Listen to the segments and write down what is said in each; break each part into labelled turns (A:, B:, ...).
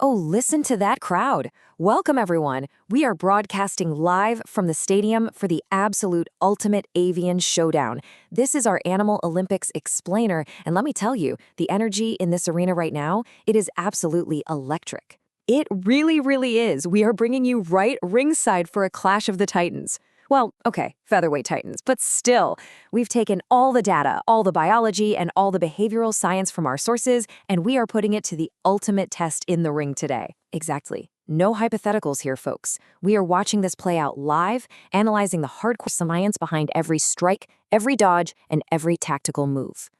A: Oh, listen to that crowd. Welcome, everyone. We are broadcasting live from the stadium for the absolute ultimate avian showdown. This is our Animal Olympics explainer, and let me tell you, the energy in this arena right now, it is absolutely electric. It really is. We are bringing you right ringside for a clash of the titans. Well, okay, featherweight titans, but still, we've taken all the data, all the biology, and all the behavioral science from our sources, and we are putting it to the ultimate test in the ring today. Exactly. No hypotheticals here, folks. We are watching this play out live, analyzing the hardcore science behind every strike, every dodge, and every tactical move.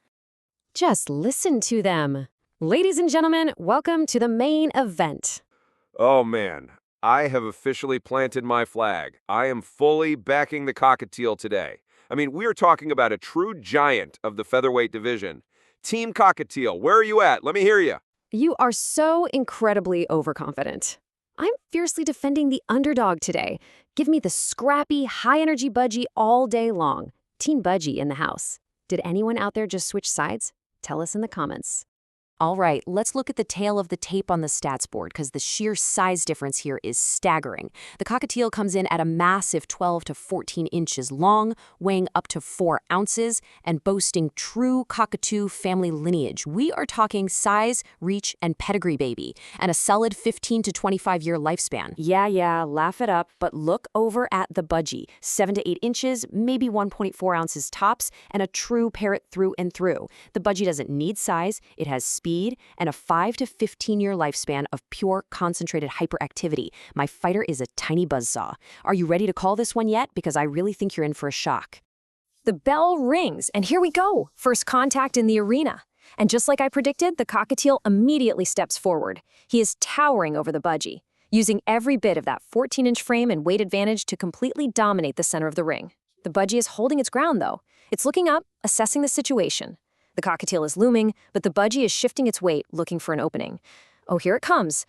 A: Just listen to them. Ladies and gentlemen, welcome to the main event.
B: Oh man, I have officially planted my flag. I am fully backing the Cockatiel today. I mean, we're talking about a true giant of the featherweight division. Team Cockatiel, where are you at? Let me hear you.
A: You are so incredibly overconfident. I'm fiercely defending the underdog today. Give me the scrappy, high-energy Budgie all day long. Team Budgie in the house. Did anyone out there just switch sides? Tell us in the comments. All right, let's look at the tail of the tape on the stats board because the sheer size difference here is staggering. The Cockatiel comes in at a massive 12 to 14 inches long, weighing up to 4 ounces, and boasting true cockatoo family lineage. We are talking size, reach, and pedigree, baby, and a solid 15 to 25-year lifespan. Yeah, laugh it up, but look over at the Budgie. 7 to 8 inches, maybe 1.4 ounces tops, and a true parrot through and through. The Budgie doesn't need size, it has speed, and a 5 to 15-year lifespan of pure concentrated hyperactivity. My fighter is a tiny buzzsaw. Are you ready to call this one yet? Because I really think you're in for a shock. The bell rings, and here we go. First contact in the arena. And just like I predicted, the Cockatiel immediately steps forward. He is towering over the Budgie, using every bit of that 14-inch frame and weight advantage to completely dominate the center of the ring. The Budgie is holding its ground, though. It's looking up, assessing the situation. The Cockatiel is looming, but the Budgie is shifting its weight, looking for an opening. Oh, here it comes.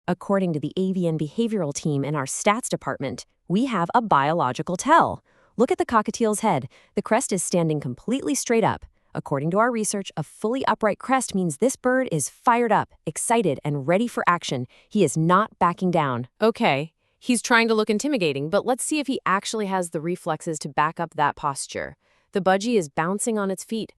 A: According to the avian behavioral team in our stats department, we have a biological tell. Look at the Cockatiel's head. The crest is standing completely straight up. According to our research, a fully upright crest means this bird is fired up, excited, and ready for action. He is not backing down.
C: Okay, he's trying to look intimidating, but let's see if he actually has the reflexes to back up that posture. The Budgie is bouncing on its feet.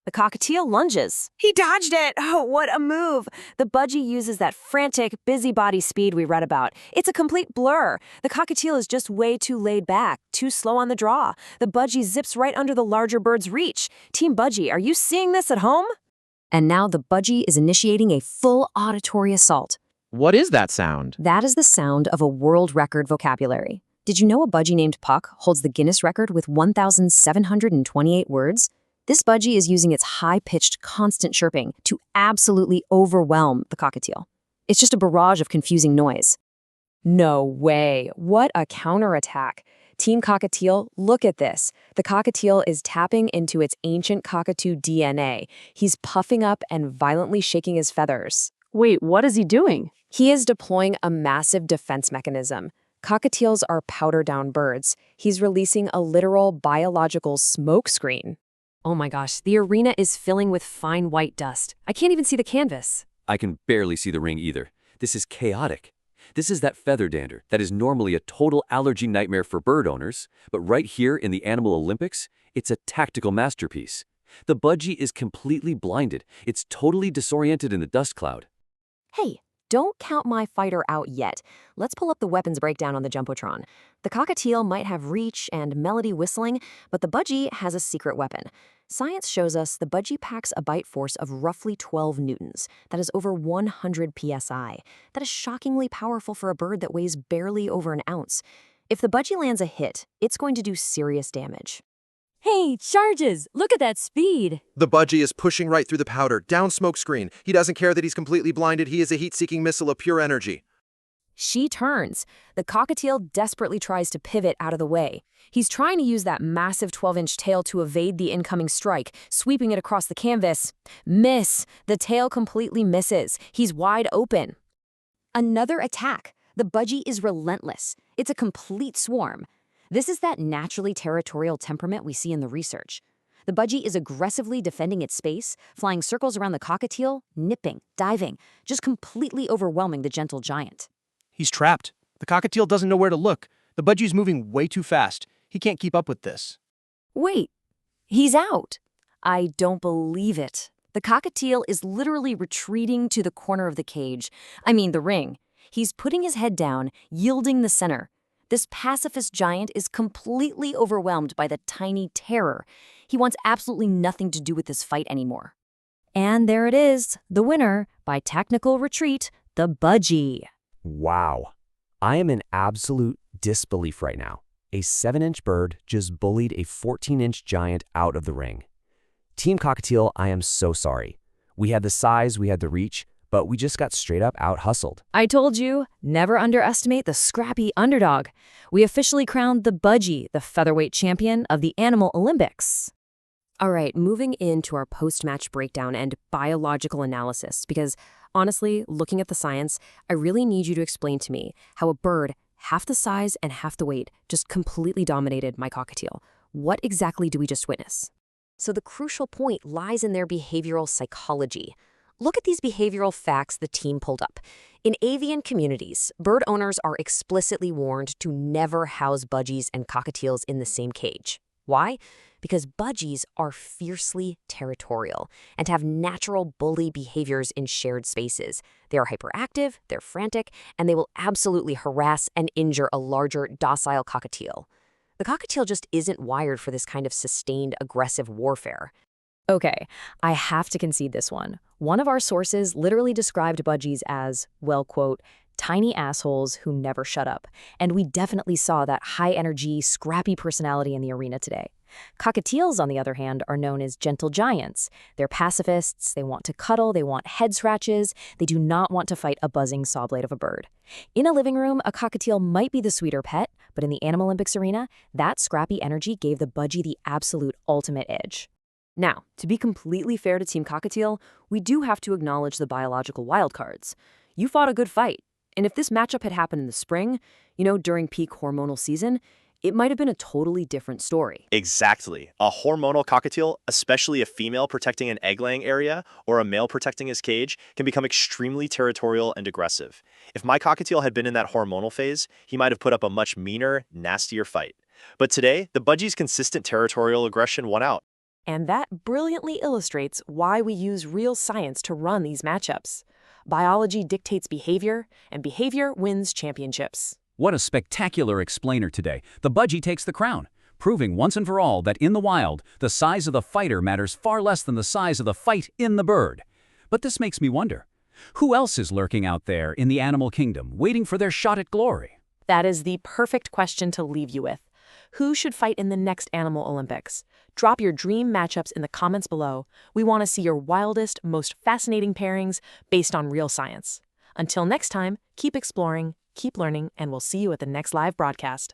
A: The Cockatiel lunges. He dodged it! Oh, what a move! The Budgie uses that frantic, busybody speed we read about. It's a complete blur. The Cockatiel is just way too laid back, too slow on the draw. The Budgie zips right under the larger bird's reach. Team Budgie, are you seeing this at home? And now the Budgie is initiating a full auditory assault.
D: What is that sound?
A: That is the sound of a world record vocabulary. Did you know a Budgie named Puck holds the Guinness record with 1,728 words? This Budgie is using its high-pitched, constant chirping to absolutely overwhelm the Cockatiel. It's just a barrage of confusing noise. No way. What a counterattack. Team Cockatiel, look at this. The Cockatiel is tapping into its ancient cockatoo DNA. He's puffing up and violently shaking his feathers.
C: Wait, what is he doing?
A: He is deploying a massive defense mechanism. Cockatiels are powder-down birds. He's releasing a literal biological smokescreen. Oh my gosh, the arena is filling with fine white dust. I can't even see the canvas.
E: I can barely see the ring either. This is chaotic. This is that feather dander that is normally a total allergy nightmare for bird owners, but right here in the Animal Olympics, it's a tactical masterpiece. The Budgie is completely blinded. It's totally disoriented in the dust cloud.
A: Hey, don't count my fighter out yet. Let's pull up the weapons breakdown on the Jumbotron. The Cockatiel might have reach and melody whistling, but the Budgie has a secret weapon. Science shows us the Budgie packs a bite force of roughly 12 newtons. That is over 100 psi. That is shockingly powerful for a bird that weighs barely over an ounce. If the Budgie lands a hit, it's going to do serious damage.
C: Hey, charges! Look at that speed!
D: The Budgie is pushing right through the powder, down smoke screen. He doesn't care that he's completely blinded. He is a heat-seeking missile of pure energy.
A: She turns. The Cockatiel desperately tries to pivot out of the way. He's trying to use that massive 12-inch tail to evade the incoming strike, sweeping it across the canvas. Miss! The tail completely misses. He's wide open. Another attack. The Budgie is relentless. It's a complete swarm. This is that naturally territorial temperament we see in the research. The budgie is aggressively defending its space, flying circles around the cockatiel, nipping, diving, just completely overwhelming the gentle giant.
F: He's trapped. The cockatiel doesn't know where to look. The budgie's moving way too fast. He can't keep up with this.
A: Wait, he's out. I don't believe it. The cockatiel is literally retreating to the corner of the cage. I mean, the ring. He's putting his head down, yielding the center. This pacifist giant is completely overwhelmed by the tiny terror. He wants absolutely nothing to do with this fight anymore. And there it is, the winner, by technical retreat, the budgie.
G: Wow. I am in absolute disbelief right now. A 7-inch bird just bullied a 14-inch giant out of the ring. Team Cockatiel, I am so sorry. We had the size, we had the reach, but we just got straight up out-hustled.
A: I told you, never underestimate the scrappy underdog. We officially crowned the budgie the featherweight champion of the Animal Olympics. All right, moving into our post-match breakdown and biological analysis, because honestly, looking at the science, I really need you to explain to me how a bird, half the size and half the weight, just completely dominated my cockatiel. What exactly do we just witness? So the crucial point lies in their behavioral psychology. Look at these behavioral facts the team pulled up. In avian communities, bird owners are explicitly warned to never house budgies and cockatiels in the same cage. Why? Because budgies are fiercely territorial and have natural bully behaviors in shared spaces. They are hyperactive, they're frantic, and they will absolutely harass and injure a larger, docile cockatiel. The cockatiel just isn't wired for this kind of sustained, aggressive warfare. Okay, I have to concede this one. One of our sources literally described budgies as, well, quote, tiny assholes who never shut up. And we definitely saw that high-energy, scrappy personality in the arena today. Cockatiels, on the other hand, are known as gentle giants. They're pacifists, they want to cuddle, they want head scratches, they do not want to fight a buzzing saw blade of a bird. In a living room, a cockatiel might be the sweeter pet, but in the Animal Olympics arena, that scrappy energy gave the budgie the absolute ultimate edge. Now, to be completely fair to Team Cockatiel, we do have to acknowledge the biological wildcards. You fought a good fight, and if this matchup had happened in the spring, during peak hormonal season, it might have been a totally different story.
H: Exactly. A hormonal cockatiel, especially a female protecting an egg-laying area or a male protecting his cage, can become extremely territorial and aggressive. If my cockatiel had been in that hormonal phase, he might have put up a much meaner, nastier fight. But today, the budgie's consistent territorial aggression won out.
C: And that brilliantly illustrates why we use real science to run these matchups. Biology dictates behavior, and behavior wins championships.
I: What a spectacular explainer today. The budgie takes the crown, proving once and for all that in the wild, the size of the fighter matters far less than the size of the fight in the bird. But this makes me wonder, who else is lurking out there in the animal kingdom, waiting for their shot at glory?
C: That is the perfect question to leave you with. Who should fight in the next Animal Olympics? Drop your dream matchups in the comments below. We want to see your wildest, most fascinating pairings based on real science. Until next time, keep exploring, keep learning, and we'll see you at the next live broadcast.